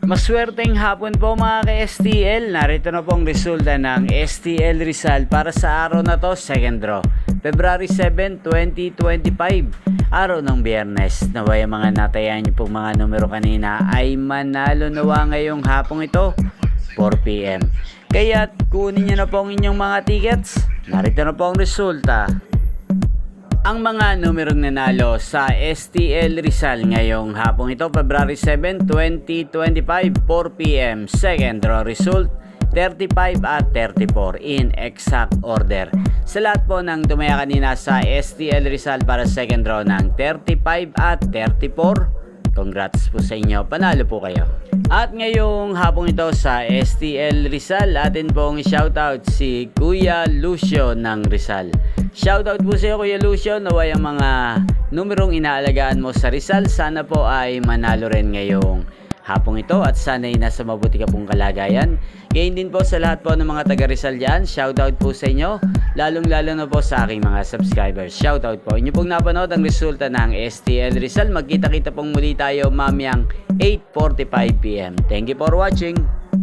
Maswerteng hapon po mga ka-STL. Narito na pong resulta ng STL Rizal para sa araw na to, second draw. February 7, 2025. Araw ng Biyernes. Naway mga natayan niyo pong mga numero kanina ay manalo nawa ngayong hapong ito, 4 PM. Kaya kunin niyo na po ang inyong mga tickets. Narito na po ang resulta. Ang mga numerong nanalo sa STL Rizal ngayong hapong ito, February 7, 2025, 4 PM. Second draw result, 35 at 34 in exact order. Sa lahat po ng tumaya kanina sa STL Rizal para second draw ng 35 at 34, congrats po sa inyo, panalo po kayo. At ngayong hapong ito sa STL Rizal, atin pong shoutout si Kuya Lucio ng Rizal. Shoutout po sa iyo Kuya Lucio, naway ang mga numerong inaalagaan mo sa Rizal sana po ay manalo rin ngayong hapong ito at sana'y nasa mabuti ka pong kalagayan. Gayon din po sa lahat po ng mga taga Rizal dyan, shoutout po sa inyo, lalong lalo na po sa aking mga subscribers. Shoutout po. Inyo pong napanood ang resulta ng STL Rizal. Magkita-kita pong muli tayo mamayang 8:45 PM. Thank you for watching.